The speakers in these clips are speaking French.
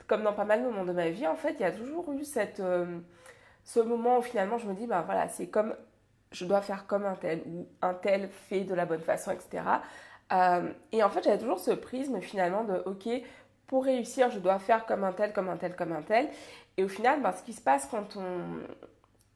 comme dans pas mal de moments de ma vie, en fait, il y a toujours eu ce moment où finalement je me dis, ben voilà, c'est comme, je dois faire comme un tel, ou un tel fait de la bonne façon, etc. Et en fait, j'avais toujours ce prisme finalement de, ok, pour réussir, je dois faire comme un tel, comme un tel, comme un tel. Et au final, ben, ce qui se passe quand on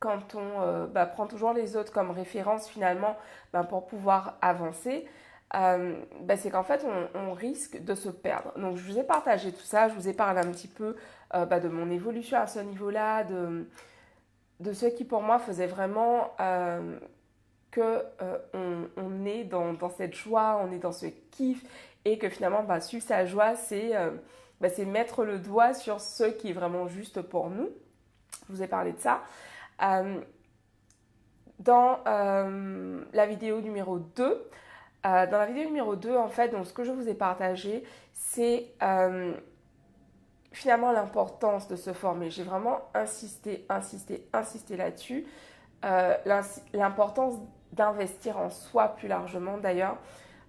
prend toujours les autres comme référence finalement ben, pour pouvoir avancer, ben, c'est qu'en fait on risque de se perdre. Donc je vous ai partagé tout ça, je vous ai parlé un petit peu ben, de mon évolution à ce niveau-là, de ce qui pour moi faisait vraiment que on est dans cette joie, on est dans ce kiff et que finalement bah, suivre sa joie c'est mettre le doigt sur ce qui est vraiment juste pour nous. Je vous ai parlé de ça. Euh, dans la vidéo numéro 2, en fait, donc, ce que je vous ai partagé, c'est finalement l'importance de se former. J'ai vraiment insisté là-dessus. L'importance d'investir en soi plus largement d'ailleurs.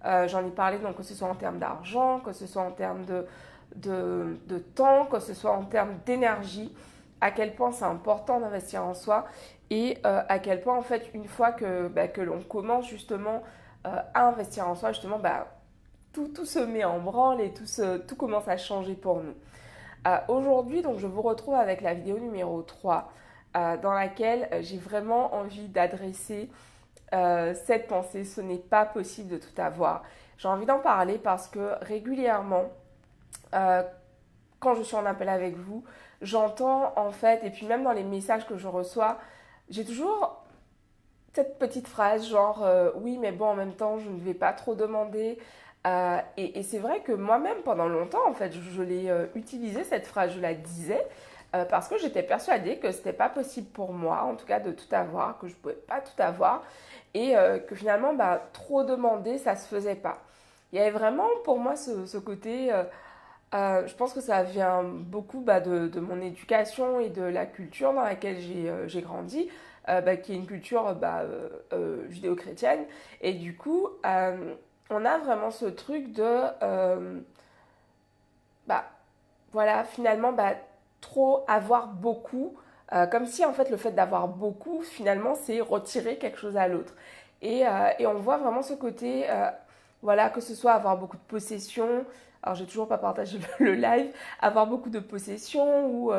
J'en ai parlé, donc que ce soit en termes d'argent, que ce soit en termes de temps, que ce soit en termes d'énergie, à quel point c'est important d'investir en soi et à quel point en fait une fois que l'on commence justement à investir en soi, justement tout se met en branle et tout commence à changer pour nous. Aujourd'hui, donc, je vous retrouve avec la vidéo numéro 3 dans laquelle j'ai vraiment envie d'adresser cette pensée. Ce n'est pas possible de tout avoir. J'ai envie d'en parler parce que régulièrement, euh, quand je suis en appel avec vous, j'entends en fait, et puis même dans les messages que je reçois, j'ai toujours cette petite phrase genre oui mais bon en même temps je ne vais pas trop demander. Et c'est vrai que moi-même pendant longtemps en fait je l'ai utilisée cette phrase, je la disais parce que j'étais persuadée que c'était pas possible pour moi en tout cas de tout avoir, que je pouvais pas tout avoir et que finalement bah, trop demander ça se faisait pas. Il y avait vraiment pour moi ce côté je pense que ça vient beaucoup bah, de mon éducation et de la culture dans laquelle j'ai grandi, qui est une culture judéo-chrétienne. Et du coup, on a vraiment ce truc de, bah, voilà, finalement, bah, trop avoir beaucoup, comme si en fait le fait d'avoir beaucoup, finalement, c'est retirer quelque chose à l'autre. Et on voit vraiment ce côté, voilà, que ce soit avoir beaucoup de possessions, alors j'ai toujours pas partagé le live, avoir beaucoup de possessions ou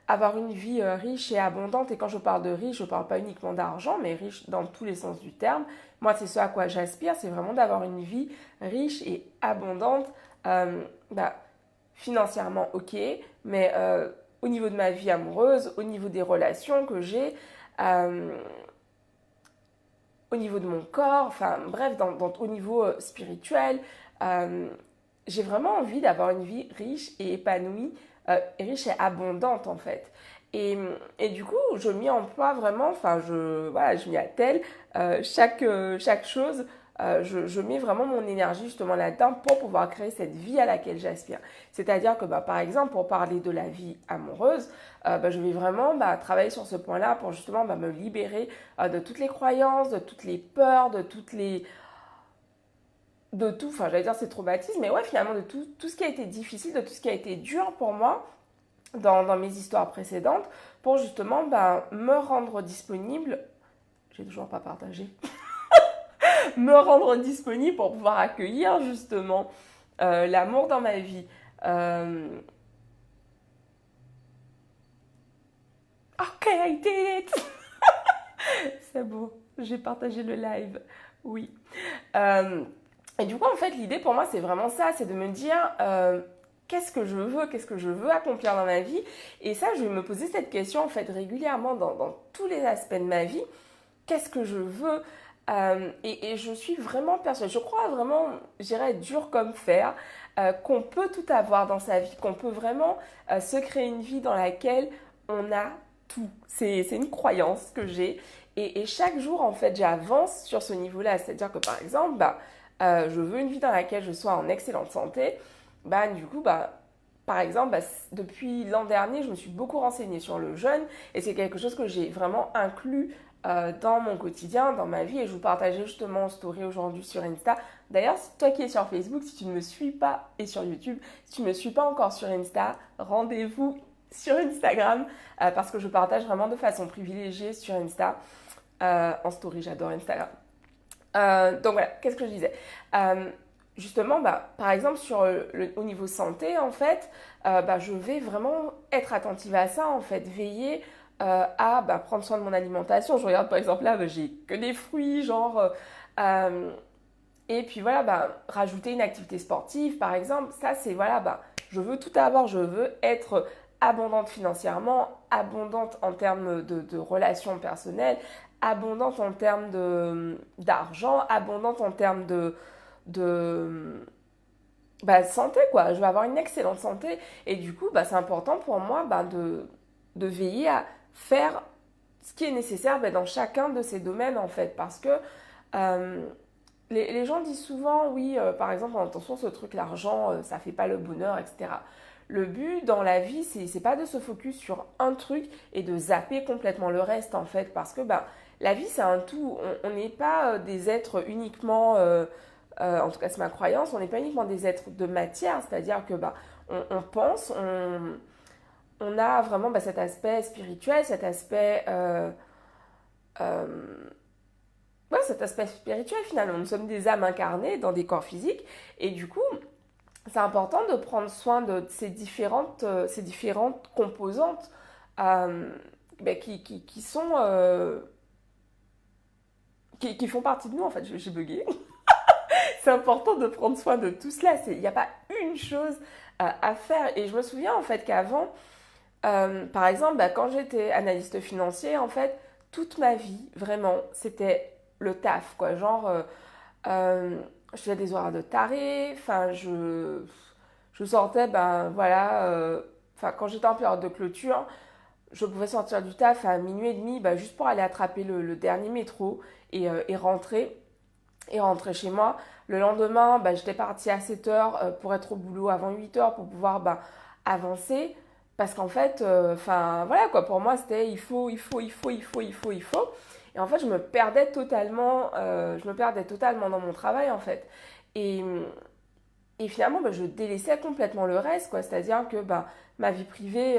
avoir une vie riche et abondante. Et quand je parle de riche, je parle pas uniquement d'argent, mais riche dans tous les sens du terme. Moi, c'est ce à quoi j'aspire, c'est vraiment d'avoir une vie riche et abondante. Bah, financièrement, ok, mais au niveau de ma vie amoureuse, au niveau des relations que j'ai, euh, au niveau de mon corps, enfin bref, au niveau spirituel, euh, j'ai vraiment envie d'avoir une vie riche et épanouie, riche et abondante en fait. Et du coup, je m'y emploie vraiment, enfin, voilà, je m'y attelle. Chaque chose, je mets vraiment mon énergie justement là-dedans pour pouvoir créer cette vie à laquelle j'aspire. C'est-à-dire que, bah, par exemple, pour parler de la vie amoureuse, je vais vraiment travailler sur ce point-là pour justement me libérer de toutes les croyances, de toutes les peurs, de tout, enfin j'allais dire c'est traumatisme, mais ouais finalement de tout ce qui a été difficile, de tout ce qui a été dur pour moi dans mes histoires précédentes, pour justement me rendre disponible, j'ai toujours pas partagé, me rendre disponible pour pouvoir accueillir justement l'amour dans ma vie. Ok, I did it! C'est beau, j'ai partagé le live, oui. Euh, et du coup, en fait, l'idée pour moi, c'est vraiment ça, c'est de me dire qu'est-ce que je veux accomplir dans ma vie. Et ça, je vais me poser cette question, en fait, régulièrement dans tous les aspects de ma vie. Qu'est-ce que je veux et je suis vraiment persuadée, je crois vraiment, j'irais dur comme fer, qu'on peut tout avoir dans sa vie, qu'on peut vraiment se créer une vie dans laquelle on a tout. C'est une croyance que j'ai. Et chaque jour, en fait, j'avance sur ce niveau-là. C'est-à-dire que, par exemple, je veux une vie dans laquelle je sois en excellente santé. Du coup, par exemple, depuis l'an dernier, je me suis beaucoup renseignée sur le jeûne et c'est quelque chose que j'ai vraiment inclus dans mon quotidien, dans ma vie et je vous partageais justement en story aujourd'hui sur Insta. D'ailleurs, toi qui es sur Facebook, si tu ne me suis pas et sur YouTube, si tu ne me suis pas encore sur Insta, rendez-vous sur Instagram parce que je partage vraiment de façon privilégiée sur Insta. En story, j'adore Instagram. Donc voilà, qu'est-ce que je disais justement, par exemple, au niveau santé, en fait, je vais vraiment être attentive à ça, en fait, veiller à prendre soin de mon alimentation. Je regarde, par exemple, là, j'ai que des fruits, et puis voilà, rajouter une activité sportive, par exemple, ça, c'est, voilà, je veux tout avoir, je veux être abondante financièrement, abondante en termes de relations personnelles, abondante en termes d'argent, abondante en termes de santé, quoi. Je vais avoir une excellente santé et du coup, c'est important pour moi de veiller à faire ce qui est nécessaire dans chacun de ces domaines, en fait, parce que les gens disent souvent, oui, par exemple, attention, ce truc, l'argent, ça fait pas le bonheur, etc. Le but dans la vie, c'est pas de se focus sur un truc et de zapper complètement le reste, en fait, parce que la vie, c'est un tout. On n'est pas des êtres uniquement, en tout cas c'est ma croyance, on n'est pas uniquement des êtres de matière, c'est-à-dire que on pense, on a vraiment cet aspect spirituel, cet aspect cet aspect spirituel finalement. Nous sommes des âmes incarnées dans des corps physiques et du coup, c'est important de prendre soin de ces différentes composantes qui sont qui font partie de nous en fait. J'ai bugué. C'est important de prendre soin de tout cela. Il n'y a pas une chose à faire. Et je me souviens en fait qu'avant, par exemple, quand j'étais analyste financier, en fait, toute ma vie, vraiment, c'était le taf, quoi. Je faisais des horaires de taré, enfin, je sortais, quand j'étais en période de clôture, je pouvais sortir du taf à minuit et demi, juste pour aller attraper le dernier métro et rentrer chez moi. Le lendemain, j'étais partie à 7 heures pour être au boulot avant 8 heures pour pouvoir avancer. Parce qu'en fait, voilà quoi, pour moi c'était il faut. Et en fait, je me perdais totalement dans mon travail en fait. Et, et finalement, je délaissais complètement le reste, quoi. C'est-à-dire que ma vie privée,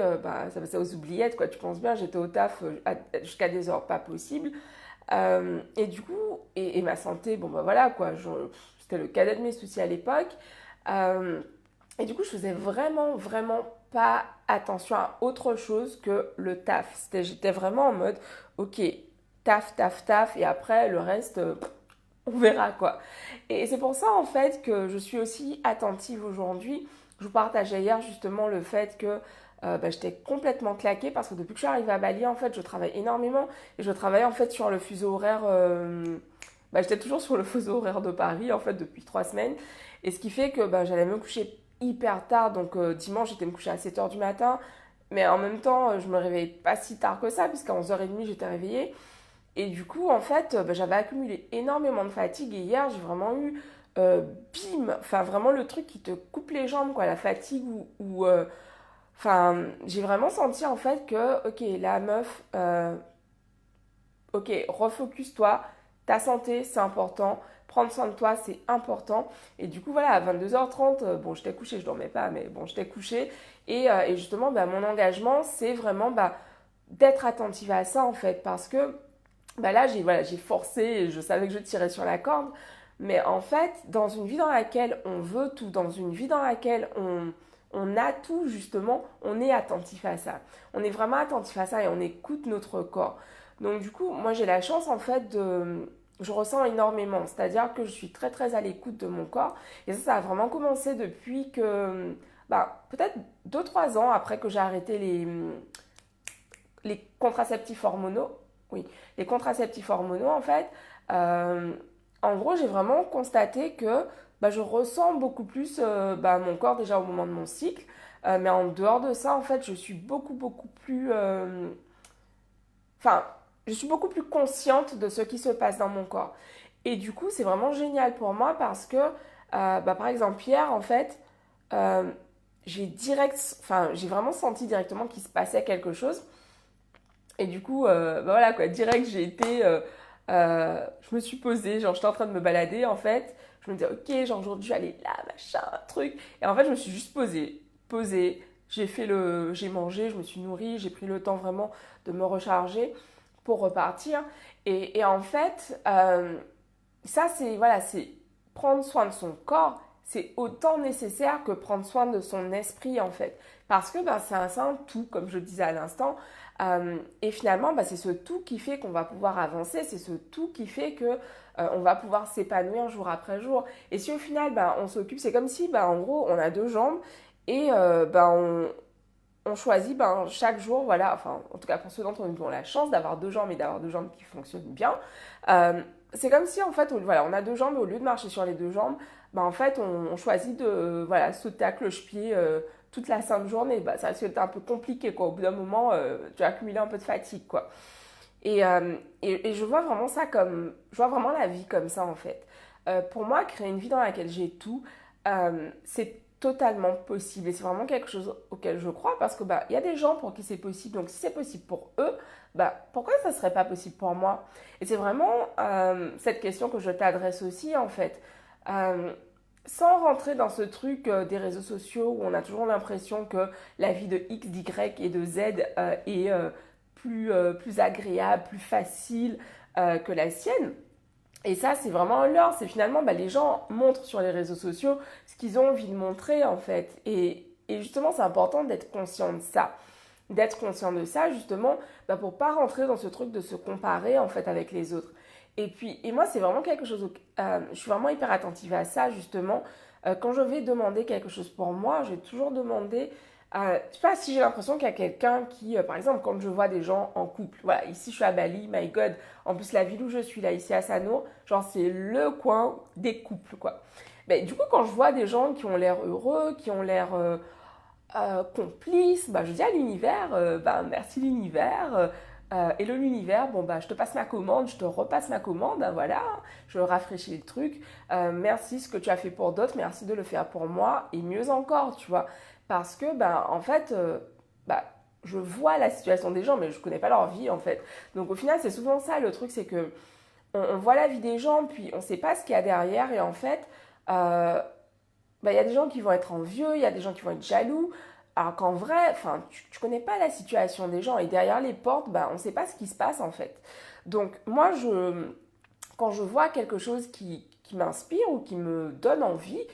ça passait aux oubliettes, quoi. Tu penses bien, j'étais au taf jusqu'à des heures pas possibles. Et du coup, et ma santé, voilà, quoi. C'était le cadet de mes soucis à l'époque. Et du coup, je faisais vraiment, vraiment pas attention à autre chose que le taf. J'étais vraiment en mode, ok, taf, taf, taf, et après, le reste, on verra quoi. Et c'est pour ça en fait que je suis aussi attentive aujourd'hui. Je vous partageais hier justement le fait que j'étais complètement claquée parce que depuis que je suis arrivée à Bali en fait je travaille énormément et je travaille en fait sur le fuseau horaire. J'étais toujours sur le fuseau horaire de Paris en fait depuis 3 semaines et ce qui fait que j'allais me coucher hyper tard donc dimanche j'étais me coucher à 7h du matin mais en même temps je me réveillais pas si tard que ça puisqu'à 11h30 j'étais réveillée. Et du coup, en fait, j'avais accumulé énormément de fatigue et hier, j'ai vraiment eu, bim, enfin vraiment le truc qui te coupe les jambes, quoi, la fatigue j'ai vraiment senti en fait que, ok, la meuf, ok, refocus-toi, ta santé, c'est important, prendre soin de toi, c'est important. Et du coup, voilà, à 22h30, j'étais couchée, je dormais pas, mais bon, j'étais couchée. Et justement, mon engagement, c'est vraiment d'être attentive à ça, en fait, parce que là, j'ai forcé et je savais que je tirais sur la corde. Mais en fait, dans une vie dans laquelle on veut tout, dans une vie dans laquelle on a tout, justement, on est attentif à ça. On est vraiment attentif à ça et on écoute notre corps. Donc du coup, moi j'ai la chance en fait je ressens énormément. C'est-à-dire que je suis très très à l'écoute de mon corps. Et ça a vraiment commencé depuis que, peut-être 2-3 ans après que j'ai arrêté les contraceptifs hormonaux. Oui, les contraceptifs hormonaux, en fait, en gros, j'ai vraiment constaté que je ressens beaucoup plus mon corps déjà au moment de mon cycle. Mais en dehors de ça, en fait, je suis beaucoup, beaucoup plus... Enfin, je suis beaucoup plus consciente de ce qui se passe dans mon corps. Et du coup, c'est vraiment génial pour moi parce que, par exemple, hier, en fait, j'ai vraiment senti directement qu'il se passait quelque chose. Et du coup, voilà quoi, direct, je me suis posée, genre j'étais en train de me balader en fait. Je me disais, ok, genre aujourd'hui je vais aller là, machin, truc. Et en fait, je me suis juste posée. J'ai mangé, je me suis nourrie, j'ai pris le temps vraiment de me recharger pour repartir. Et en fait, ça c'est prendre soin de son corps, c'est autant nécessaire que prendre soin de son esprit en fait. Parce que c'est un tout, comme je le disais à l'instant. Et finalement, c'est ce tout qui fait qu'on va pouvoir avancer, c'est ce tout qui fait que on va pouvoir s'épanouir jour après jour. Et si au final, on s'occupe, c'est comme si, en gros, on a deux jambes et on choisit chaque jour, voilà, enfin, en tout cas pour ceux d'entre nous qui ont la chance d'avoir deux jambes et d'avoir deux jambes qui fonctionnent bien, c'est comme si en fait, voilà, on a deux jambes et au lieu de marcher sur les deux jambes, en fait, on choisit de voilà, sauter à cloche-pied toute la sainte journée. Ça risque d'être un peu compliqué, quoi. Au bout d'un moment, tu vas accumuler un peu de fatigue, quoi. Et je vois vraiment je vois vraiment la vie comme ça, en fait. Pour moi, créer une vie dans laquelle j'ai tout, c'est totalement possible. Et c'est vraiment quelque chose auquel je crois parce que il y a des gens pour qui c'est possible. Donc si c'est possible pour eux, pourquoi ça serait pas possible pour moi? Et c'est vraiment cette question que je t'adresse aussi, en fait. Euh, Sans rentrer dans ce truc des réseaux sociaux où on a toujours l'impression que la vie de X, d'Y et de Z est plus agréable, plus facile que la sienne. Et ça, c'est vraiment un leurre. C'est finalement, les gens montrent sur les réseaux sociaux ce qu'ils ont envie de montrer, en fait. Et justement, c'est important d'être conscient de ça. D'être conscient de ça, justement, pour pas rentrer dans ce truc de se comparer, en fait, avec les autres. Et moi, c'est vraiment quelque chose, je suis vraiment hyper attentive à ça, justement. Quand je vais demander quelque chose pour moi, je vais toujours demander, je sais pas si j'ai l'impression qu'il y a quelqu'un qui, par exemple, quand je vois des gens en couple, voilà, ici je suis à Bali, my God, en plus la ville où je suis là, ici à Sanur, genre c'est le coin des couples, quoi. Mais du coup, quand je vois des gens qui ont l'air heureux, qui ont l'air complices, je dis à l'univers, merci l'univers, hello l'univers, je te passe ma commande, je te repasse ma commande, voilà, je rafraîchis le truc. Merci ce que tu as fait pour d'autres, merci de le faire pour moi et mieux encore, tu vois. Parce que, en fait, je vois la situation des gens, mais je connais pas leur vie, en fait. Donc au final, c'est souvent ça le truc, c'est que on voit la vie des gens, puis on sait pas ce qu'il y a derrière, et en fait, y a des gens qui vont être envieux, il y a des gens qui vont être jaloux, alors qu'en vrai, enfin, tu connais pas la situation des gens et derrière les portes, on sait pas ce qui se passe en fait. Donc moi, quand je vois quelque chose qui m'inspire ou qui me donne envie,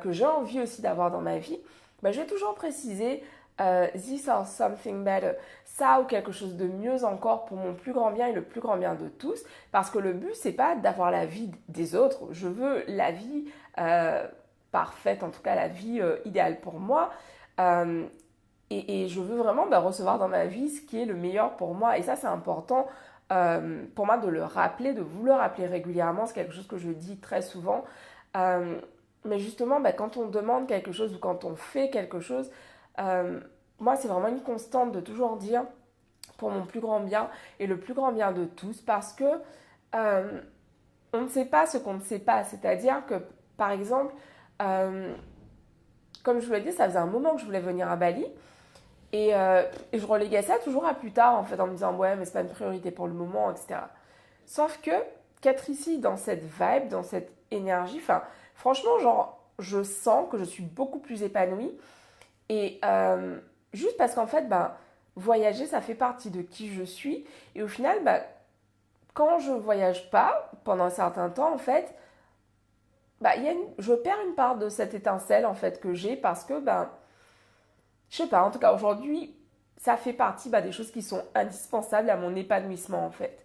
que j'ai envie aussi d'avoir dans ma vie, je vais toujours préciser this or something better, ça ou quelque chose de mieux encore pour mon plus grand bien et le plus grand bien de tous, parce que le but c'est pas d'avoir la vie des autres, je veux la vie parfaite, en tout cas la vie idéale pour moi. Euh, et je veux vraiment recevoir dans ma vie ce qui est le meilleur pour moi. Et ça, c'est important pour moi de le rappeler, de vous le rappeler régulièrement. C'est quelque chose que je dis très souvent. Euh, mais justement, quand on demande quelque chose ou quand on fait quelque chose, moi, c'est vraiment une constante de toujours dire pour mon plus grand bien et le plus grand bien de tous. Parce que on ne sait pas ce qu'on ne sait pas. C'est-à-dire que, par exemple, comme je vous l'ai dit, ça faisait un moment que je voulais venir à Bali. Et je reléguais ça toujours à plus tard, en fait, en me disant, ouais, mais c'est pas une priorité pour le moment, etc. Sauf que, qu'être ici, dans cette vibe, dans cette énergie, enfin, franchement, genre, je sens que je suis beaucoup plus épanouie. Et juste parce qu'en fait, voyager, ça fait partie de qui je suis. Et au final, quand je voyage pas, pendant un certain temps, en fait, je perds une part de cette étincelle, en fait, que j'ai parce que, je sais pas, en tout cas aujourd'hui, ça fait partie des choses qui sont indispensables à mon épanouissement en fait.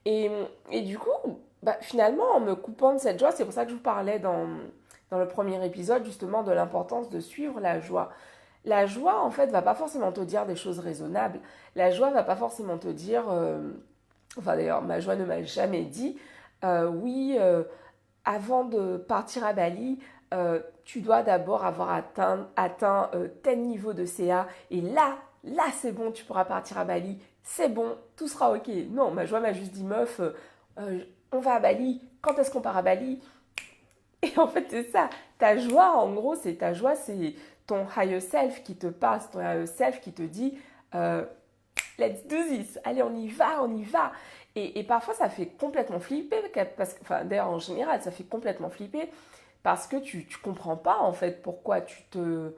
Et, et du coup, finalement, en me coupant de cette joie, c'est pour ça que je vous parlais dans le premier épisode justement de l'importance de suivre la joie. La joie, en fait, va pas forcément te dire des choses raisonnables. La joie va pas forcément te dire, enfin d'ailleurs, ma joie ne m'a jamais dit, oui, avant de partir à Bali, tu dois d'abord avoir atteint tel niveau de CA et là c'est bon, tu pourras partir à Bali, c'est bon, tout sera ok. Non, ma joie m'a juste dit meuf, on va à Bali, quand est-ce qu'on part à Bali? Et en fait c'est ça, ta joie en gros, c'est ta joie, c'est ton higher self qui te parle, c'est ton higher self qui te dit let's do this, allez on y va, on y va. Et parfois ça fait complètement flipper, parce que, enfin d'ailleurs en général ça fait complètement flipper parce que tu comprends pas en fait pourquoi tu te...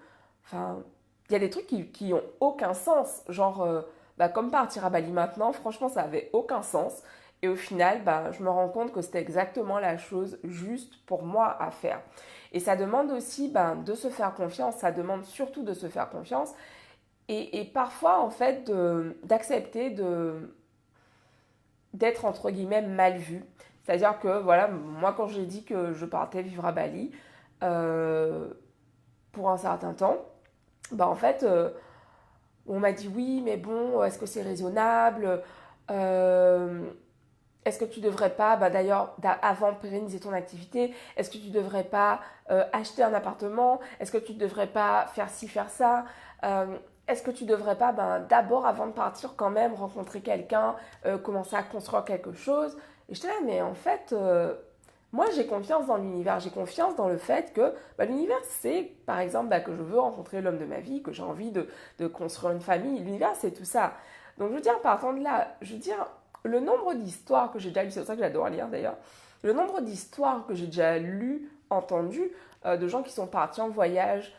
Enfin, il y a des trucs qui ont aucun sens, genre comme partir à Bali maintenant, franchement ça avait aucun sens. Et au final, je me rends compte que c'était exactement la chose juste pour moi à faire. Et ça demande aussi de se faire confiance, ça demande surtout de se faire confiance et parfois en fait d'accepter d'être entre guillemets mal vu. C'est-à-dire que voilà, moi quand j'ai dit que je partais vivre à Bali euh, pour un certain temps, en fait on m'a dit oui mais bon est-ce que c'est raisonnable euh, est-ce que tu devrais pas, d'ailleurs, avant de pérenniser ton activité, est-ce que tu devrais pas acheter un appartement? Est-ce que tu devrais pas faire ci, faire ça? Euh, Est-ce que tu devrais pas, d'abord, avant de partir, quand même, rencontrer quelqu'un, commencer à construire quelque chose? Et je te dis, mais en fait, moi, j'ai confiance dans l'univers. J'ai confiance dans le fait que l'univers, c'est, par exemple, que je veux rencontrer l'homme de ma vie, que j'ai envie de construire une famille. L'univers, c'est tout ça. Donc, je veux dire, partant de là, je veux dire, le nombre d'histoires que j'ai déjà lues, c'est pour ça que j'adore lire d'ailleurs, le nombre d'histoires que j'ai déjà lues, entendues, de gens qui sont partis en voyage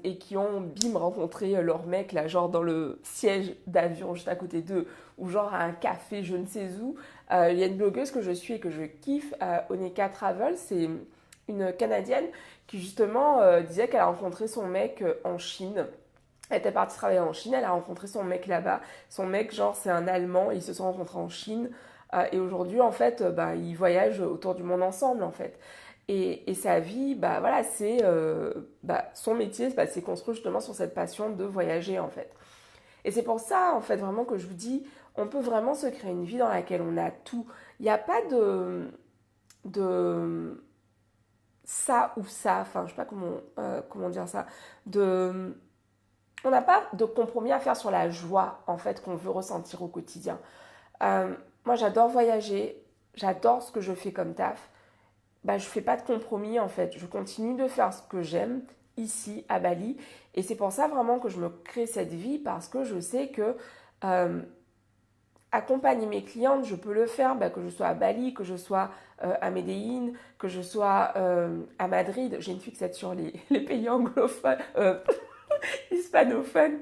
et qui ont, bim, rencontré leur mec, là, genre dans le siège d'avion juste à côté d'eux, ou genre à un café, je ne sais où. Il y a une blogueuse que je suis et que je kiffe, Onika Travel, c'est une Canadienne qui justement disait qu'elle a rencontré son mec en Chine. Elle était partie travailler en Chine, elle a rencontré son mec là-bas. Son mec, genre, c'est un Allemand, ils se sont rencontrés en Chine. Et aujourd'hui, en fait, ils voyagent autour du monde ensemble, en fait. Et sa vie, voilà, c'est son métier, c'est construit justement sur cette passion de voyager, en fait. Et c'est pour ça, en fait, vraiment que je vous dis, on peut vraiment se créer une vie dans laquelle on a tout. Il n'y a pas de ça ou ça, enfin, je sais pas comment dire ça, de on n'a pas de compromis à faire sur la joie en fait qu'on veut ressentir au quotidien. Moi j'adore voyager, j'adore ce que je fais comme taf. Je fais pas de compromis en fait, je continue de faire ce que j'aime ici à Bali et c'est pour ça vraiment que je me crée cette vie parce que je sais que euh, accompagner mes clientes, je peux le faire, que je sois à Bali, que je sois à Medellín, que je sois à Madrid. J'ai une fixette sur les pays anglophones, hispanophones.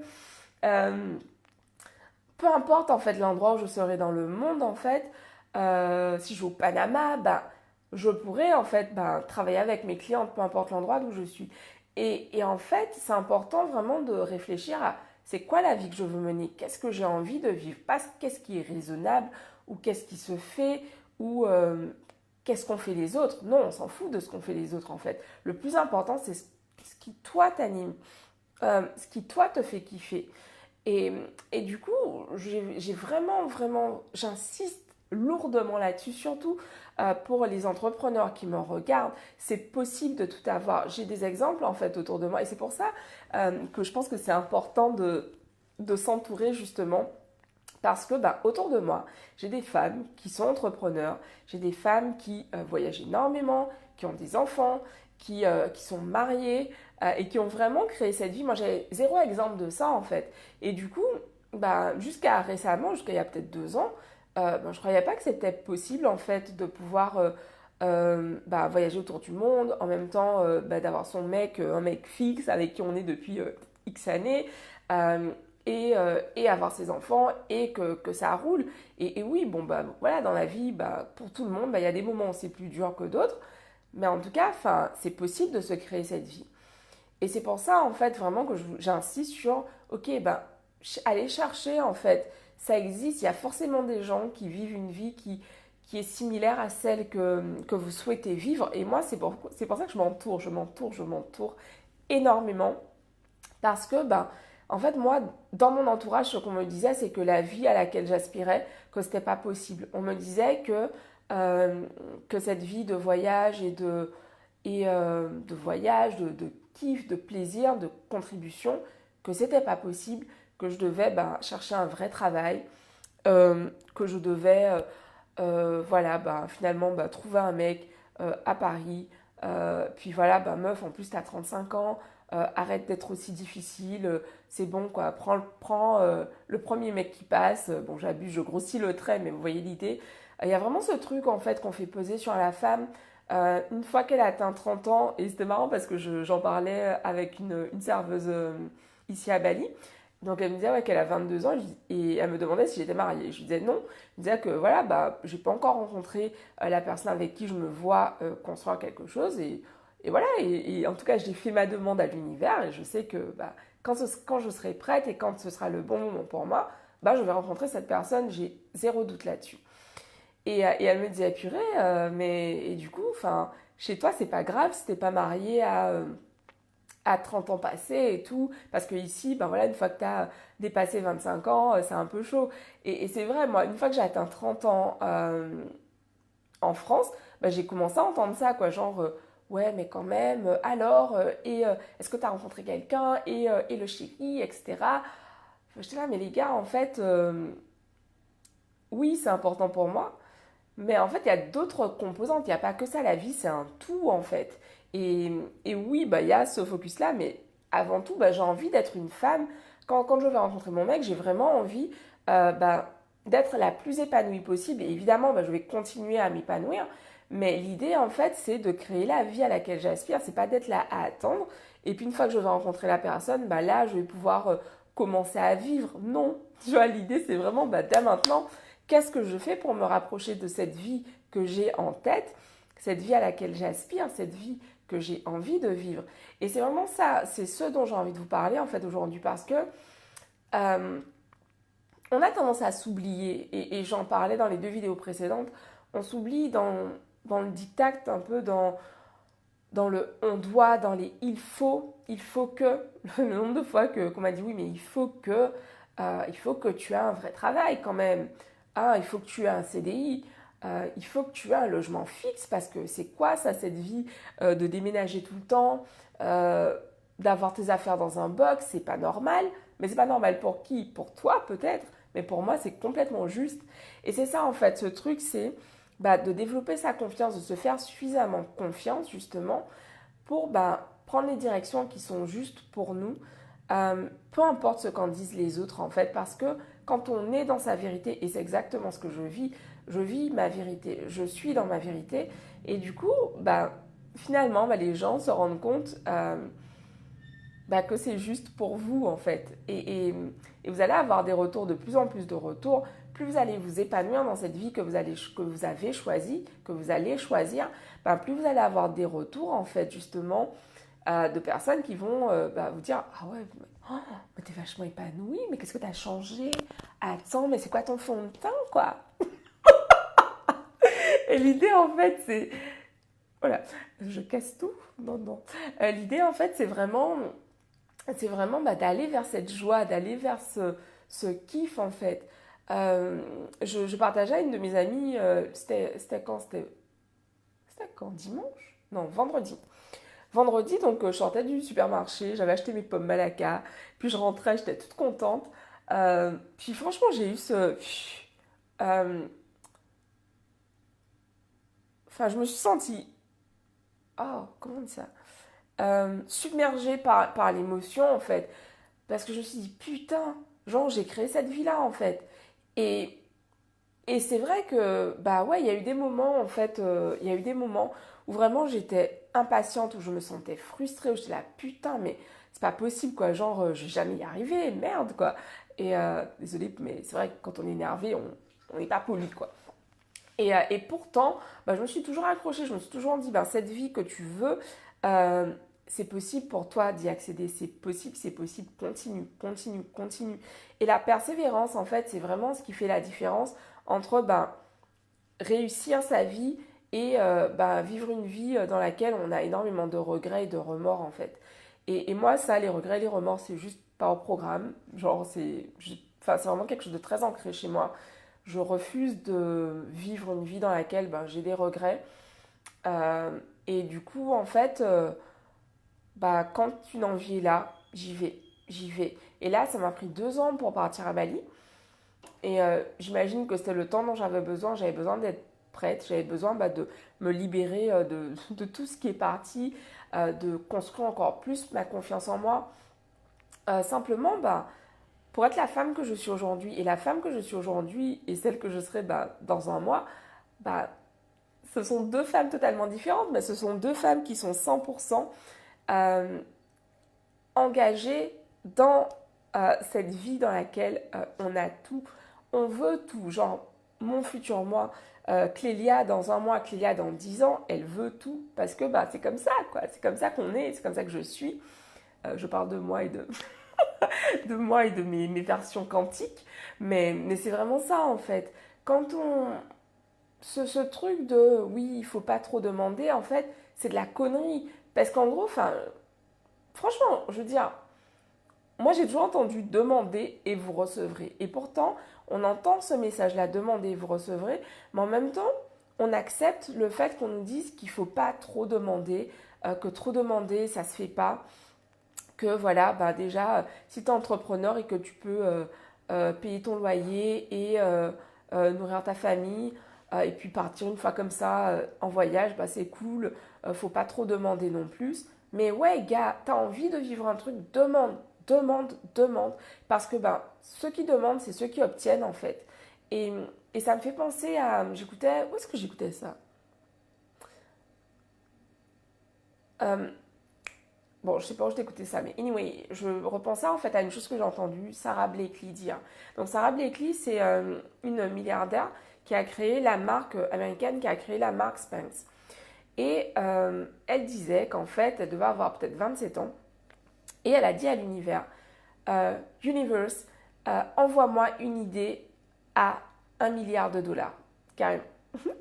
Euh, Peu importe en fait l'endroit où je serai dans le monde en fait, si je vais au Panama, je pourrais en fait travailler avec mes clientes, peu importe l'endroit où je suis. Et en fait, c'est important vraiment de réfléchir à c'est quoi la vie que je veux mener, qu'est-ce que j'ai envie de vivre, pas qu'est-ce qui est raisonnable ou qu'est-ce qui se fait ou qu'est-ce qu'on fait les autres. Non, on s'en fout de ce qu'on fait les autres en fait. Le plus important, c'est ce qui toi t'anime, ce qui toi te fait kiffer. Et du coup, j'ai vraiment, j'insiste lourdement là-dessus, surtout pour les entrepreneurs qui me regardent. C'est possible de tout avoir. J'ai des exemples en fait autour de moi et c'est pour ça que je pense que c'est important de s'entourer justement. Parce que autour de moi, j'ai des femmes qui sont entrepreneurs, j'ai des femmes qui voyagent énormément, qui ont des enfants, qui sont mariées et qui ont vraiment créé cette vie. Moi, j'ai zéro exemple de ça en fait. Et du coup, jusqu'à récemment, jusqu'à il y a peut-être 2 ans, je ne croyais pas que c'était possible en fait de pouvoir voyager autour du monde, en même temps d'avoir son mec, un mec fixe avec qui on est depuis X années. Et avoir ses enfants et que ça roule. Et oui, bon, voilà, dans la vie, pour tout le monde, il y a des moments où c'est plus dur que d'autres. Mais en tout cas, c'est possible de se créer cette vie. Et c'est pour ça, en fait, vraiment que j'insiste sur, ok, allez chercher, en fait, ça existe, il y a forcément des gens qui vivent une vie qui est similaire à celle que vous souhaitez vivre. Et moi, c'est pour ça que je m'entoure énormément. Parce que, en fait, moi, dans mon entourage, ce qu'on me disait, c'est que la vie à laquelle j'aspirais, que c'était pas possible. On me disait que cette vie de voyage de voyage, de kiff, de plaisir, de contribution, que c'était pas possible, que je devais chercher un vrai travail, que je devais, voilà, finalement, trouver un mec à Paris. Puis voilà, meuf, en plus, t'as 35 ans. arrête d'être aussi difficile, c'est bon quoi, prends le premier mec qui passe, bon j'abuse, je grossis le trait, mais vous voyez l'idée. Il y a vraiment ce truc en fait qu'on fait peser sur la femme une fois qu'elle a atteint 30 ans, et c'était marrant parce que j'en parlais avec une serveuse ici à Bali. Donc elle me disait ouais, qu'elle a 22 ans et elle me demandait si j'étais mariée. Je lui disais non. Je disais que voilà, bah, j'ai pas encore rencontré la personne avec qui je me vois construire quelque chose. Et voilà, et en tout cas, j'ai fait ma demande à l'univers et je sais que bah, quand je serai prête et quand ce sera le bon moment pour moi, bah, je vais rencontrer cette personne. J'ai zéro doute là-dessus. Et elle me disait purée, mais et du coup, chez toi, c'est pas grave si t'es pas mariée à 30 ans passés et tout, parce que ici, ben voilà, une fois que tu as dépassé 25 ans, c'est un peu chaud. Et c'est vrai, moi, une fois que j'ai atteint 30 ans en France, ben, j'ai commencé à entendre ça, quoi, genre, ouais, mais quand même, alors, est-ce que tu as rencontré quelqu'un, et le chéri, etc. J'étais là, mais les gars, en fait, oui, c'est important pour moi, mais en fait, il y a d'autres composantes. Il n'y a pas que ça. La vie, c'est un tout, en fait. Et oui, bah, il y a ce focus-là, mais avant tout, bah, j'ai envie d'être une femme. Quand je vais rencontrer mon mec, j'ai vraiment envie bah, d'être la plus épanouie possible. Et évidemment, bah, je vais continuer à m'épanouir. Mais l'idée, en fait, c'est de créer la vie à laquelle j'aspire. C'est pas d'être là à attendre. Et puis, une fois que je vais rencontrer la personne, bah, là, je vais pouvoir commencer à vivre. Non. Tu vois, l'idée, c'est vraiment, bah, dès maintenant, qu'est-ce que je fais pour me rapprocher de cette vie que j'ai en tête, cette vie à laquelle j'aspire, cette vie que j'ai envie de vivre. Et c'est vraiment ça, c'est ce dont j'ai envie de vous parler en fait aujourd'hui parce que euh, on a tendance à s'oublier et j'en parlais dans les deux vidéos précédentes, on s'oublie dans le diktat un peu dans le on doit, dans les il faut que, le nombre de fois qu'on m'a dit oui mais il faut que tu aies un vrai travail quand même. Ah, il faut que tu aies un CDI, il faut que tu aies un logement fixe parce que c'est quoi ça, cette vie de déménager tout le temps, d'avoir tes affaires dans un box, c'est pas normal. Mais c'est pas normal pour qui? Pour toi peut-être, mais pour moi c'est complètement juste. Et c'est ça en fait, ce truc c'est bah, de développer sa confiance, de se faire suffisamment confiance justement pour bah, prendre les directions qui sont justes pour nous, peu importe ce qu'en disent les autres en fait, parce que quand on est dans sa vérité, et c'est exactement ce que je vis ma vérité, je suis dans ma vérité, et du coup, bah, finalement, bah, les gens se rendent compte bah, que c'est juste pour vous en fait. Et vous allez avoir des retours, de plus en plus de retours, plus vous allez vous épanouir dans cette vie que vous avez choisie, que vous allez choisir, bah, plus vous allez avoir des retours en fait justement de personnes qui vont bah, vous dire ah ouais oh, mais t'es vachement épanouie, mais qu'est-ce que t'as changé, attends mais c'est quoi ton fond de teint quoi. Et l'idée en fait c'est voilà, je casse tout, non non. L'idée en fait c'est vraiment bah, d'aller vers cette joie, d'aller vers ce kiff en fait. Je partageais à une de mes amies, c'était quand c'était quand dimanche. Non, vendredi. Vendredi, donc je sortais du supermarché, j'avais acheté mes pommes Malaka, puis je rentrais, j'étais toute contente. Puis franchement, j'ai eu ce... euh, Enfin, je me suis sentie... Oh, comment on dit ça? Submergée par l'émotion, en fait. Parce que je me suis dit, putain, genre, j'ai créé cette vie-là, en fait. Et, et c'est vrai que, bah ouais, il y a eu des moments, en fait, il y a eu des moments où vraiment j'étais impatiente, où je me sentais frustrée, où j'étais là, putain, mais c'est pas possible, quoi, genre, je vais jamais y arriver, merde, quoi. Et désolée, mais c'est vrai que quand on est énervé, on n'est pas poli, quoi. Et pourtant, bah, je me suis toujours accrochée, je me suis toujours dit, ben, cette vie que tu veux, euh, c'est possible pour toi d'y accéder, c'est possible, continue, continue, continue. Et la persévérance, en fait, c'est vraiment ce qui fait la différence entre ben, réussir sa vie et ben, vivre une vie dans laquelle on a énormément de regrets et de remords, en fait. Et moi, ça, les regrets, les remords, c'est juste pas au programme. Genre, enfin, c'est vraiment quelque chose de très ancré chez moi. Je refuse de vivre une vie dans laquelle ben, j'ai des regrets. Et du coup, en fait, bah, quand une envie est là, j'y vais, j'y vais. Et là, ça m'a pris 2 ans pour partir à Bali. Et j'imagine que c'était le temps dont j'avais besoin d'être prête, j'avais besoin bah, de me libérer de tout ce qui est parti, de construire encore plus ma confiance en moi. Simplement, pour être la femme que je suis aujourd'hui, et la femme que je suis aujourd'hui et celle que je serai dans un mois, bah, ce sont deux femmes totalement différentes, mais ce sont deux femmes qui sont 100% euh, engagées dans cette vie dans laquelle on a tout, on veut tout. Genre, mon futur moi, Clélia dans un mois, Clélia dans 10 ans, elle veut tout parce que c'est comme ça, quoi. C'est comme ça qu'on est, c'est comme ça que je suis. Je parle de moi et de moi et de mes versions quantiques, mais c'est vraiment ça en fait. Quand on, ce truc de oui, il faut pas trop demander, en fait, c'est de la connerie. Parce qu'en gros, franchement, je veux dire, moi j'ai toujours entendu demander et vous recevrez. Et pourtant, on entend ce message-là, demander et vous recevrez, mais en même temps, on accepte le fait qu'on nous dise qu'il faut pas trop demander, que trop demander, ça se fait pas. Que voilà, déjà, si tu es entrepreneur et que tu peux payer ton loyer et nourrir ta famille, et puis partir une fois comme ça en voyage, c'est cool, faut pas trop demander non plus. Mais ouais, gars, t'as envie de vivre un truc, demande, demande, demande. Parce que ceux qui demandent, c'est ceux qui obtiennent en fait. Et, et ça me fait penser à. J'écoutais. Où est-ce que j'écoutais ça? Euh, Bon, je sais pas où j'ai écouté ça, mais anyway, je repensais en fait à une chose que j'ai entendue Sarah Blakely dire. Donc Sarah Blakely, c'est une milliardaire qui a créé la marque américaine, qui a créé la marque Spanx. Et elle disait qu'en fait, elle devait avoir peut-être 27 ans. Et elle a dit à l'univers, Universe, envoie-moi une idée à 1 milliard de dollars. Carrément.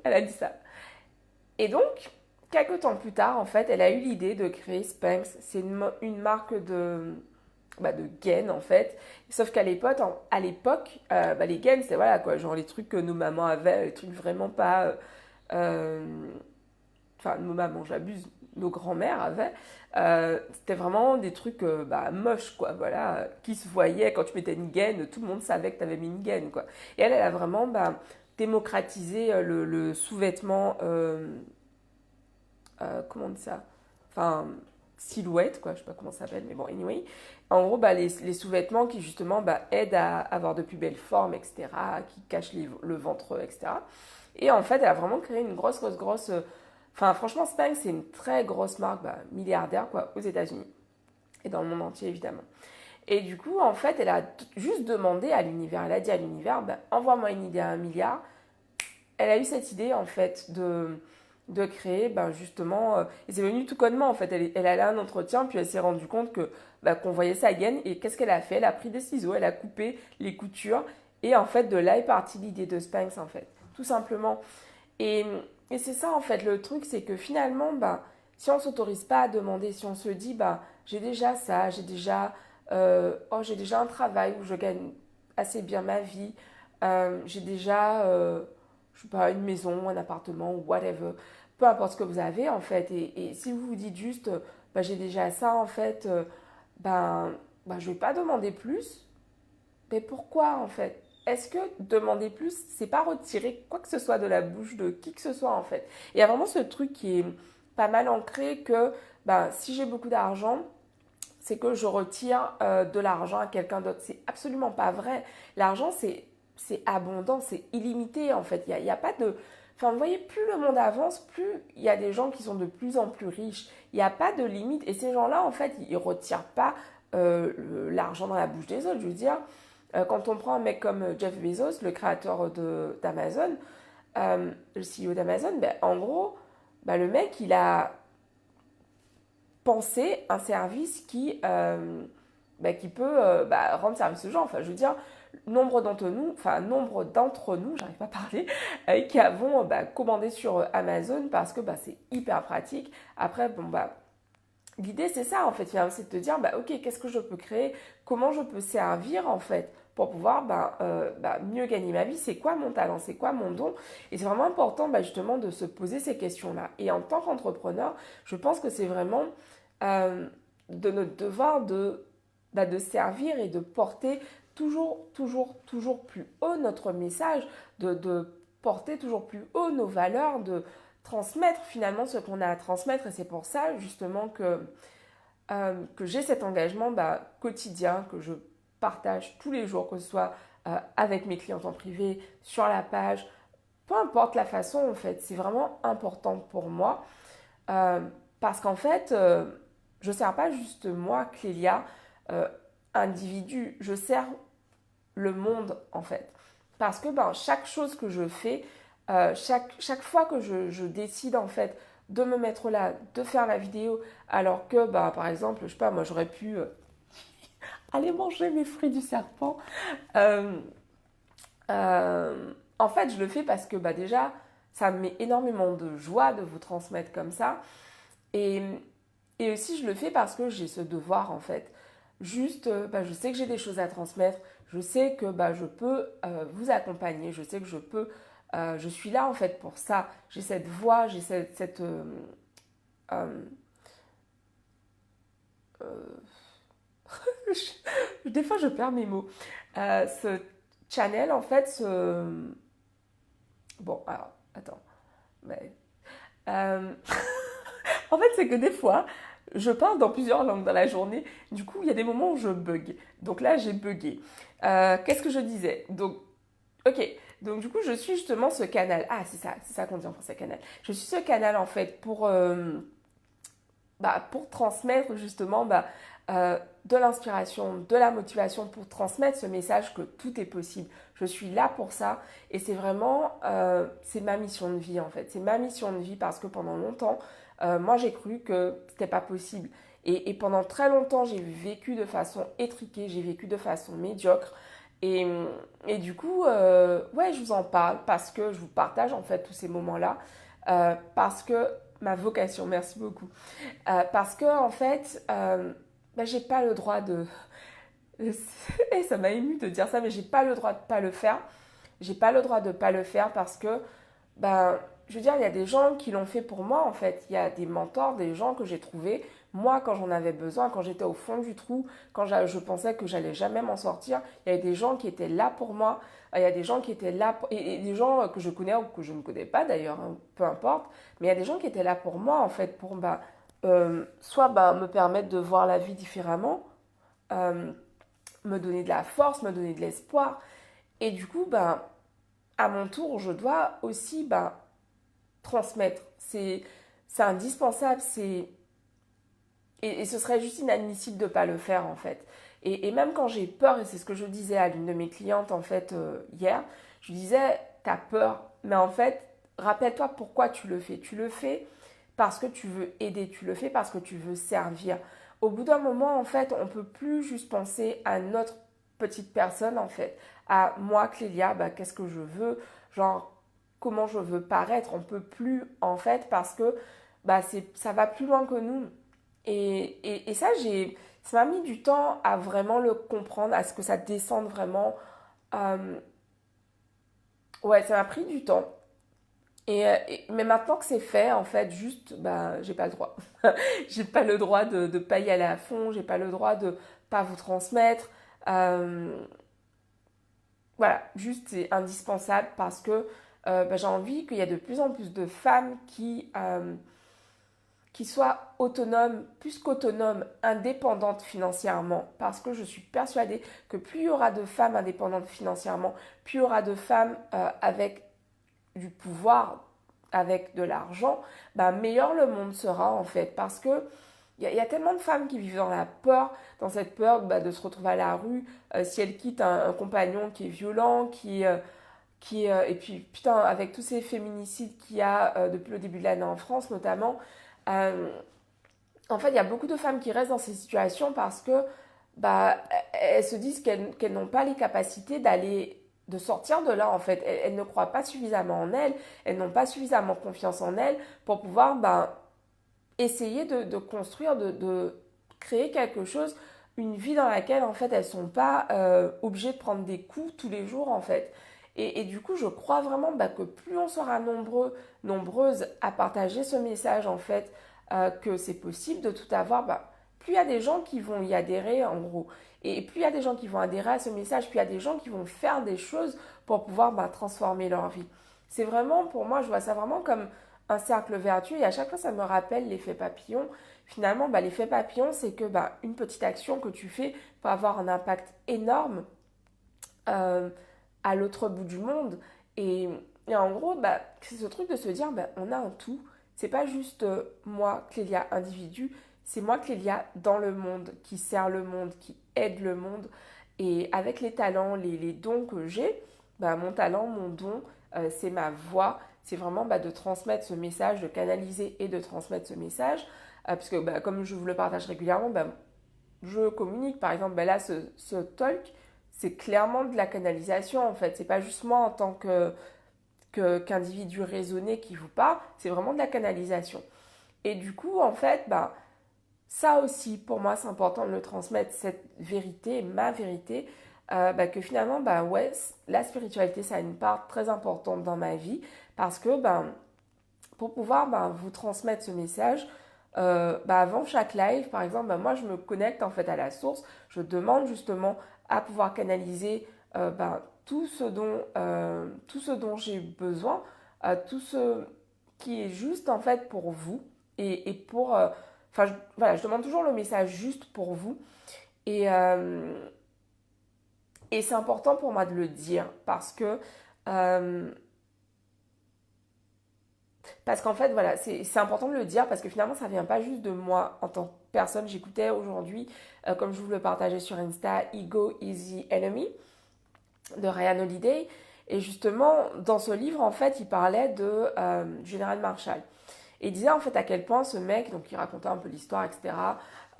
Elle a dit ça. Et donc, quelques temps plus tard, en fait, elle a eu l'idée de créer Spanx. C'est une marque de gaines, en fait. Sauf qu'à l'époque, les gaines, c'est voilà quoi, genre les trucs que nos mamans avaient, les trucs vraiment pas. Enfin, nos mamans, j'abuse, nos grands-mères avaient. C'était vraiment des trucs moches, quoi, voilà, qui se voyaient. Quand tu mettais une gaine, tout le monde savait que tu avais mis une gaine, quoi. Et elle a vraiment démocratisé le sous-vêtement. Comment on dit ça? Enfin, silhouette, quoi, je sais pas comment ça s'appelle, mais bon, anyway. En gros, les sous-vêtements qui justement aident à avoir de plus belles formes, etc., qui cachent le ventre, etc. Et en fait, elle a vraiment créé une grosse, grosse, grosse. Enfin, franchement, Spanx, c'est une très grosse marque milliardaire, quoi, aux États-Unis et dans le monde entier, évidemment. Et du coup, en fait, elle a juste demandé à l'univers, elle a dit à l'univers, envoie-moi une idée à 1 milliard. Elle a eu cette idée, en fait, de créer justement et c'est venu tout connement en fait, elle allait à un entretien puis elle s'est rendue compte que qu'on voyait sa gaine et qu'est-ce qu'elle a fait, elle a pris des ciseaux, elle a coupé les coutures et en fait de là est partie l'idée de Spanx en fait, tout simplement. Et c'est ça en fait le truc, c'est que finalement si on s'autorise pas à demander, si on se dit j'ai déjà ça, j'ai déjà un travail où je gagne assez bien ma vie, j'ai déjà je sais pas, une maison, un appartement, whatever, peu importe ce que vous avez en fait. Et si vous vous dites juste, j'ai déjà ça en fait, je vais pas demander plus. Mais pourquoi en fait? Est-ce que demander plus, c'est pas retirer quoi que ce soit de la bouche de qui que ce soit en fait? Il y a vraiment ce truc qui est pas mal ancré que si j'ai beaucoup d'argent, c'est que je retire de l'argent à quelqu'un d'autre. C'est absolument pas vrai. L'argent, c'est abondant, c'est illimité en fait. Il y a pas de. Enfin, vous voyez, plus le monde avance, plus il y a des gens qui sont de plus en plus riches. Il n'y a pas de limite. Et ces gens-là, en fait, ils ne retirent pas l'argent dans la bouche des autres. Je veux dire, quand on prend un mec comme Jeff Bezos, le créateur d'Amazon, le CEO d'Amazon, en gros, le mec, il a pensé un service qui peut rendre service aux gens. Enfin, je veux dire, nombre d'entre nous, j'arrive pas à parler, qui avons commandé sur Amazon parce que c'est hyper pratique. Après, l'idée c'est ça en fait, c'est de te dire, ok, qu'est-ce que je peux créer, comment je peux servir en fait pour pouvoir mieux gagner ma vie, c'est quoi mon talent, c'est quoi mon don. Et c'est vraiment important justement de se poser ces questions-là. Et en tant qu'entrepreneur, je pense que c'est vraiment de notre devoir de servir et de porter toujours, toujours, toujours plus haut notre message, de porter toujours plus haut nos valeurs, transmettre finalement ce qu'on a à transmettre. Et c'est pour ça justement que j'ai cet engagement quotidien, que je partage tous les jours, que ce soit avec mes clients en privé, sur la page, peu importe la façon en fait. C'est vraiment important pour moi euh, parce qu'en fait, je ne sers pas juste moi, Clélia, euh, individu, je sers le monde en fait. Parce que chaque chose que je fais, chaque fois que je décide en fait de me mettre là, de faire la vidéo, alors que par exemple, je sais pas, moi j'aurais pu aller manger mes fruits du serpent. Euh, en fait, je le fais parce que déjà, ça me met énormément de joie de vous transmettre comme ça. Et, et aussi, je le fais parce que j'ai ce devoir en fait. Juste, je sais que j'ai des choses à transmettre. Je sais que je peux vous accompagner. Je sais que je suis là en fait pour ça. J'ai cette voix, j'ai euh, euh, des fois, je perds mes mots. Ce channel, en fait, bon, alors, attends. Mais, euh, en fait, c'est que des fois, je parle dans plusieurs langues dans la journée. Du coup, il y a des moments où je bug. Donc là, j'ai bugué. Qu'est-ce que je disais? Donc, ok. Donc, du coup, je suis justement ce canal. Ah, c'est ça qu'on dit en français, canal. Je suis ce canal, en fait, pour transmettre justement de l'inspiration, de la motivation, pour transmettre ce message que tout est possible. Je suis là pour ça et c'est vraiment, c'est ma mission de vie en fait. C'est ma mission de vie parce que pendant longtemps, moi j'ai cru que c'était pas possible. Et pendant très longtemps, j'ai vécu de façon étriquée, j'ai vécu de façon médiocre. Et, et du coup, ouais, je vous en parle parce que je vous partage en fait tous ces moments-là. Parce que ma vocation, merci beaucoup. Parce que en fait, j'ai pas le droit de. Et ça m'a ému de dire ça, mais j'ai pas le droit de pas le faire. J'ai pas le droit de pas le faire parce que, je veux dire, il y a des gens qui l'ont fait pour moi en fait. Il y a des mentors, des gens que j'ai trouvés. Moi, quand j'en avais besoin, quand j'étais au fond du trou, quand je pensais que j'allais jamais m'en sortir, il y avait des gens qui étaient là pour moi. Il y a des gens qui étaient là, et des gens que je connais ou que je ne connais pas d'ailleurs, hein, peu importe. Mais il y a des gens qui étaient là pour moi en fait, pour soit me permettre de voir la vie différemment, euh, me donner de la force, me donner de l'espoir. Et du coup, à mon tour, je dois aussi transmettre. C'est indispensable, et ce serait juste inadmissible de ne pas le faire en fait. Et même quand j'ai peur, et c'est ce que je disais à l'une de mes clientes en fait hier, je lui disais, t'as peur, mais en fait, rappelle-toi pourquoi tu le fais. Tu le fais parce que tu veux aider, tu le fais parce que tu veux servir. Au bout d'un moment, en fait, on ne peut plus juste penser à notre petite personne, en fait, à moi, Clélia, qu'est-ce que je veux, genre, comment je veux paraître, on ne peut plus, en fait, parce que ça va plus loin que nous. Et ça, ça m'a mis du temps à vraiment le comprendre, à ce que ça descende vraiment. Euh, ouais, ça m'a pris du temps. Mais maintenant que c'est fait, en fait, juste, j'ai pas le droit. J'ai pas le droit de pas y aller à fond, j'ai pas le droit de pas vous transmettre. Euh, voilà, juste c'est indispensable parce que j'ai envie qu'il y ait de plus en plus de femmes qui soient autonomes, plus qu'autonomes, indépendantes financièrement. Parce que je suis persuadée que plus il y aura de femmes indépendantes financièrement, plus il y aura de femmes avec du pouvoir, avec de l'argent, meilleur le monde sera en fait. Parce que il y a tellement de femmes qui vivent dans la peur, dans cette peur de se retrouver à la rue, si elles quittent un compagnon qui est violent, et puis putain, avec tous ces féminicides qu'il y a depuis le début de l'année en France notamment, euh, en fait il y a beaucoup de femmes qui restent dans ces situations parce que bah, elles se disent qu'elles n'ont pas les capacités de sortir de là en fait. Elles ne croient pas suffisamment en elles, elles n'ont pas suffisamment confiance en elles pour pouvoir essayer de construire, de créer quelque chose, une vie dans laquelle en fait elles sont pas obligées de prendre des coups tous les jours en fait. Et du coup, je crois vraiment que plus on sera nombreux, nombreuses à partager ce message en fait, que c'est possible de tout avoir, plus il y a des gens qui vont y adhérer en gros. Et plus il y a des gens qui vont adhérer à ce message, plus il y a des gens qui vont faire des choses pour pouvoir transformer leur vie. C'est vraiment, pour moi, je vois ça vraiment comme un cercle vertueux. Et à chaque fois, ça me rappelle l'effet papillon. Finalement, l'effet papillon, c'est que une petite action que tu fais peut avoir un impact énorme euh, à l'autre bout du monde. Et en gros, c'est ce truc de se dire, on a un tout. C'est pas juste moi, Clélia, individu, c'est moi, Clélia, dans le monde, qui sert le monde, qui aide le monde. Et avec les talents, les dons que j'ai, mon talent, mon don, c'est ma voix. C'est vraiment de transmettre ce message, de canaliser et de transmettre ce message. Parce que comme je vous le partage régulièrement, je communique. Par exemple, là, ce talk, c'est clairement de la canalisation en fait. C'est pas juste moi en tant qu'individu raisonné qui vous parle, c'est vraiment de la canalisation. Et du coup, en fait, ça aussi, pour moi, c'est important de le transmettre, cette vérité, ma vérité, que finalement, ouais, la spiritualité, ça a une part très importante dans ma vie, parce que, pour pouvoir vous transmettre ce message, avant chaque live, par exemple, moi, je me connecte en fait à la source, je demande justement à pouvoir canaliser tout ce dont j'ai besoin, tout ce qui est juste en fait pour vous et pour... voilà, je demande toujours le message juste pour vous. Et, euh, et c'est important pour moi de le dire euh, parce qu'en fait, voilà, c'est important de le dire parce que finalement, ça vient pas juste de moi en tant que personne. J'écoutais aujourd'hui, comme je vous le partageais sur Insta, Ego is the Enemy de Ryan Holiday. Et justement, dans ce livre, en fait, il parlait du général Marshall. Et il disait en fait à quel point ce mec, donc il racontait un peu l'histoire, etc.,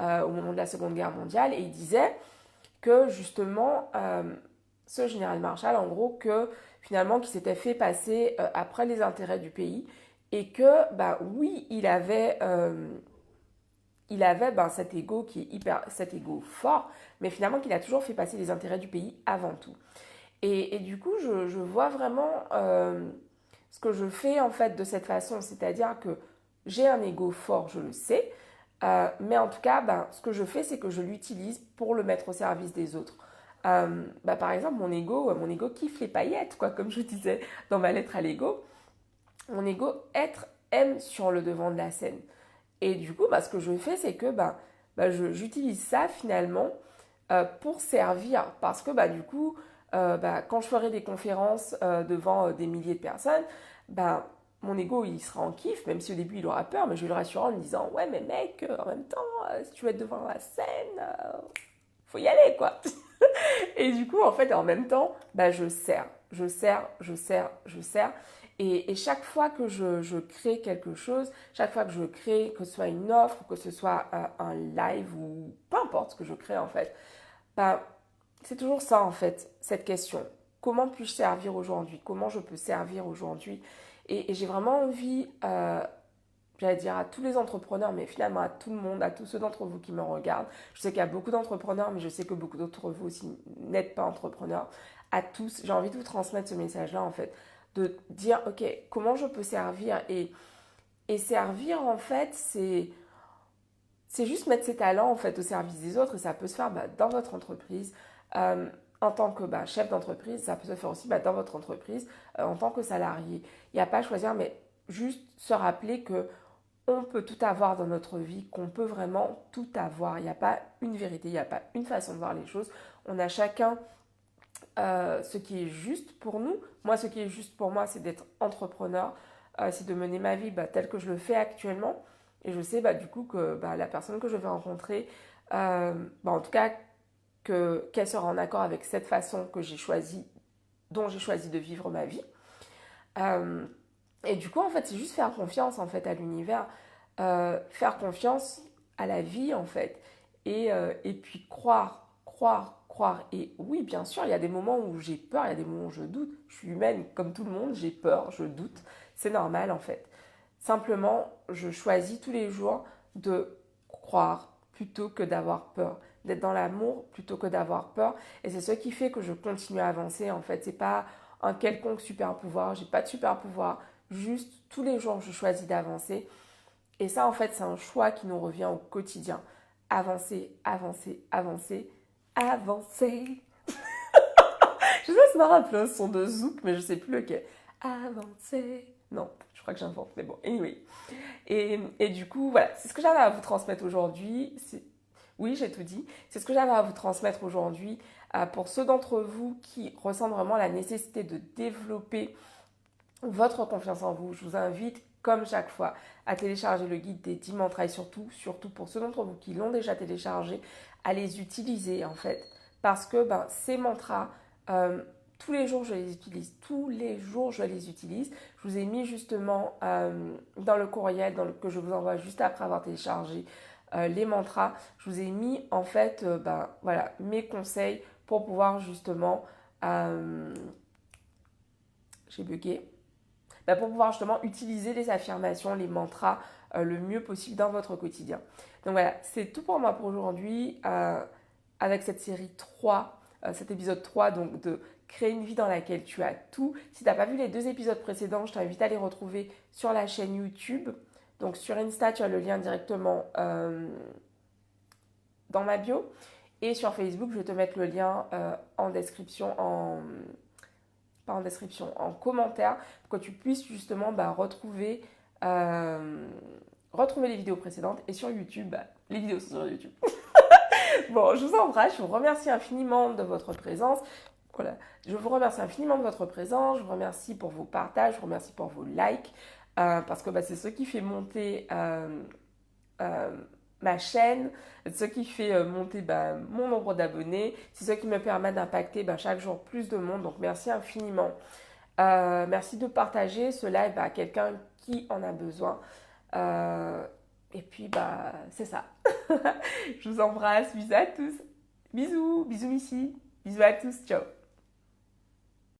au moment de la Seconde Guerre mondiale, et il disait que justement, ce général Marshall, en gros, que finalement, qui s'était fait passer après les intérêts du pays, et que, oui, il avait cet ego qui est cet ego fort, mais finalement qu'il a toujours fait passer les intérêts du pays avant tout. Et du coup, je vois vraiment ce que je fais en fait de cette façon, c'est-à-dire que j'ai un ego fort, je le sais, mais en tout cas, ce que je fais, c'est que je l'utilise pour le mettre au service des autres. Par exemple, mon ego kiffe les paillettes, quoi, comme je disais dans ma lettre à l'ego. Mon ego aime sur le devant de la scène. Et du coup, ce que je fais, c'est que j'utilise ça finalement pour servir. Parce que du coup, quand je ferai des conférences devant des milliers de personnes, mon ego il sera en kiff, même si au début il aura peur, mais je vais le rassurer en lui disant ouais mais mec, en même temps, si tu veux être devant la scène, faut y aller quoi. Et du coup en fait en même temps, je sers, je sers, je sers, je sers. Et chaque fois que je crée quelque chose, chaque fois que je crée, que ce soit une offre, que ce soit un live ou peu importe ce que je crée en fait, ben, c'est toujours ça en fait, cette question. Comment puis-je servir aujourd'hui? Comment je peux servir aujourd'hui? Et j'ai vraiment envie, j'allais dire à tous les entrepreneurs, mais finalement à tout le monde, à tous ceux d'entre vous qui me regardent. Je sais qu'il y a beaucoup d'entrepreneurs, mais je sais que beaucoup d'entre vous aussi n'êtes pas entrepreneurs. À tous, j'ai envie de vous transmettre ce message-là en fait, de dire ok, comment je peux servir et servir en fait, c'est juste mettre ses talents en fait au service des autres et ça peut se faire dans votre entreprise. Euh, en tant que chef d'entreprise, ça peut se faire aussi dans votre entreprise, en tant que salarié. Il n'y a pas à choisir, mais juste se rappeler que on peut tout avoir dans notre vie, qu'on peut vraiment tout avoir. Il n'y a pas une vérité, il n'y a pas une façon de voir les choses. On a chacun ce qui est juste pour nous. Moi, ce qui est juste pour moi, c'est d'être entrepreneur, c'est de mener ma vie telle que je le fais actuellement. Et je sais du coup que la personne que je vais rencontrer, en tout cas, qu'elle sera en accord avec cette façon que j'ai choisie, dont j'ai choisi de vivre ma vie. Euh, et du coup, en fait, c'est juste faire confiance en fait à l'univers, faire confiance à la vie en fait, et puis croire, croire, croire. Et oui, bien sûr, il y a des moments où j'ai peur, il y a des moments où je doute. Je suis humaine comme tout le monde, j'ai peur, je doute. C'est normal en fait. Simplement, je choisis tous les jours de croire plutôt que d'avoir peur, d'être dans l'amour plutôt que d'avoir peur. Et c'est ce qui fait que je continue à avancer. En fait, c'est pas un quelconque super pouvoir. J'ai pas de super pouvoir. Juste tous les jours, je choisis d'avancer. Et ça, en fait, c'est un choix qui nous revient au quotidien. Avancer, avancer, avancer, avancer. Je sais pas si ça m'a rappelé un son de Zouk, mais je sais plus lequel. Avancer. Non, je crois que j'invente, mais bon, anyway. Et du coup, voilà, c'est ce que j'avais à vous transmettre aujourd'hui. Oui, j'ai tout dit. C'est ce que j'avais à vous transmettre aujourd'hui. Pour ceux d'entre vous qui ressentent vraiment la nécessité de développer votre confiance en vous, je vous invite, comme chaque fois, à télécharger le guide des 10 mantras et surtout pour ceux d'entre vous qui l'ont déjà téléchargé, à les utiliser en fait. Parce que ces mantras, tous les jours je les utilise, tous les jours je les utilise. Je vous ai mis justement dans le courriel que je vous envoie juste après avoir téléchargé les mantras, je vous ai mis en fait voilà, mes conseils pour pouvoir justement, j'ai bugué, pour pouvoir justement utiliser les affirmations, les mantras le mieux possible dans votre quotidien. Donc voilà, c'est tout pour moi pour aujourd'hui avec cette série 3, cet épisode 3, donc de créer une vie dans laquelle tu as tout. Si tu n'as pas vu les 2 épisodes précédents, je t'invite à les retrouver sur la chaîne YouTube. Donc sur Insta, tu as le lien directement dans ma bio. Et sur Facebook, je vais te mettre le lien en description, pas en description, en commentaire, pour que tu puisses justement retrouver les vidéos précédentes. Et sur YouTube, les vidéos sont sur YouTube. Bon, je vous embrasse, je vous remercie infiniment de votre présence. Voilà, je vous remercie infiniment de votre présence, je vous remercie pour vos partages, je vous remercie pour vos likes, parce que c'est ce qui fait monter ma chaîne, ce qui fait monter mon nombre d'abonnés, c'est ce qui me permet d'impacter chaque jour plus de monde. Donc merci infiniment. Merci de partager ce live à quelqu'un qui en a besoin. Et puis c'est ça. Je vous embrasse, bisous à tous. Bisous, bisous Missy, bisous à tous, ciao.